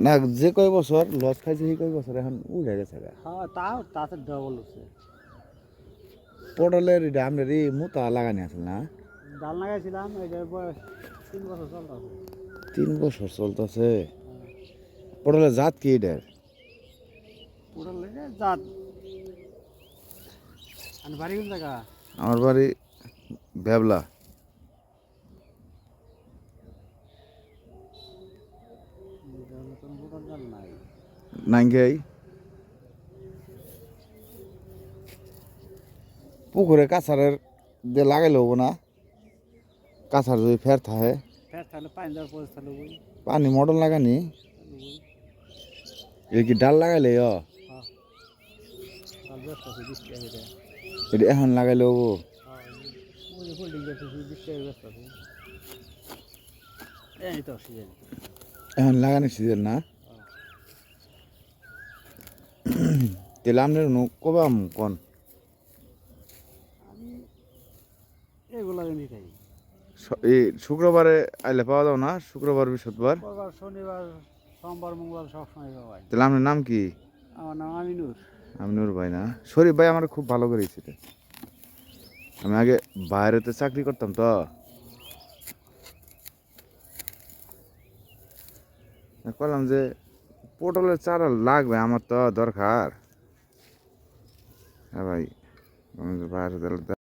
না যে কয় বছর লস খাইছে সেই কয় বছর এখন উঠে গেছে গা। হ্যাঁ তাও তাতে ডবল হচ্ছে। পটলের এটা আমরা রে মোটা লাগানি আছে না, ডাল লাগাইছিলাম এটার বয়স 3 বছর চলতেছে। 3 বছর চলতেছে। পটলের জাত কি এটার? পুরো লেগে জাত আর বাড়ি কোন জায়গা? আমার বাড়ি ভ্যাবলা। নতুন পুরোর ডাল নাই। নাঙ্গাই পুকুরে কাছারের দিয়ে লাগাইলে হবো না, কাছার যদি ফের থাকে ফের তাহলে পানি দেওয়ার পরে তাহলে ওই পানি মটর লাগানি এ কি ডাল লাগাইলে হ্যাঁ ডাল ব্যস্ত আছে 20 টাকা করে। এটা এখন লাগাইলে হবো। হ্যাঁ ওই যে হোল্ডিং করতেছি 20 টাকা ব্যস্ত আছে। এই তো সিজন। এখন লাগানি সিজন না, তাহলে আপনার কবে আম কোন আমি এগুলা জানি তাই এই শুক্রবারে আইলে পাওয়া যাও না? শুক্রবার বৃহস্পতিবার। শুক্রবার শনিবার সোমবার মঙ্গলবার সব সময় পাওয়া যায়। তাহলে আপনার নাম কি? আমার নাম আমিনুর। আমিনুর ভাই না? শরীফ ভাই আমার খুব ভালো করেছে। আমি আগে বাইরেতে চাকরি করতাম তো, বললাম যে পটলের চারা লাগবে আমার তো দরকার। হ্যাঁ ভাই, বাইরে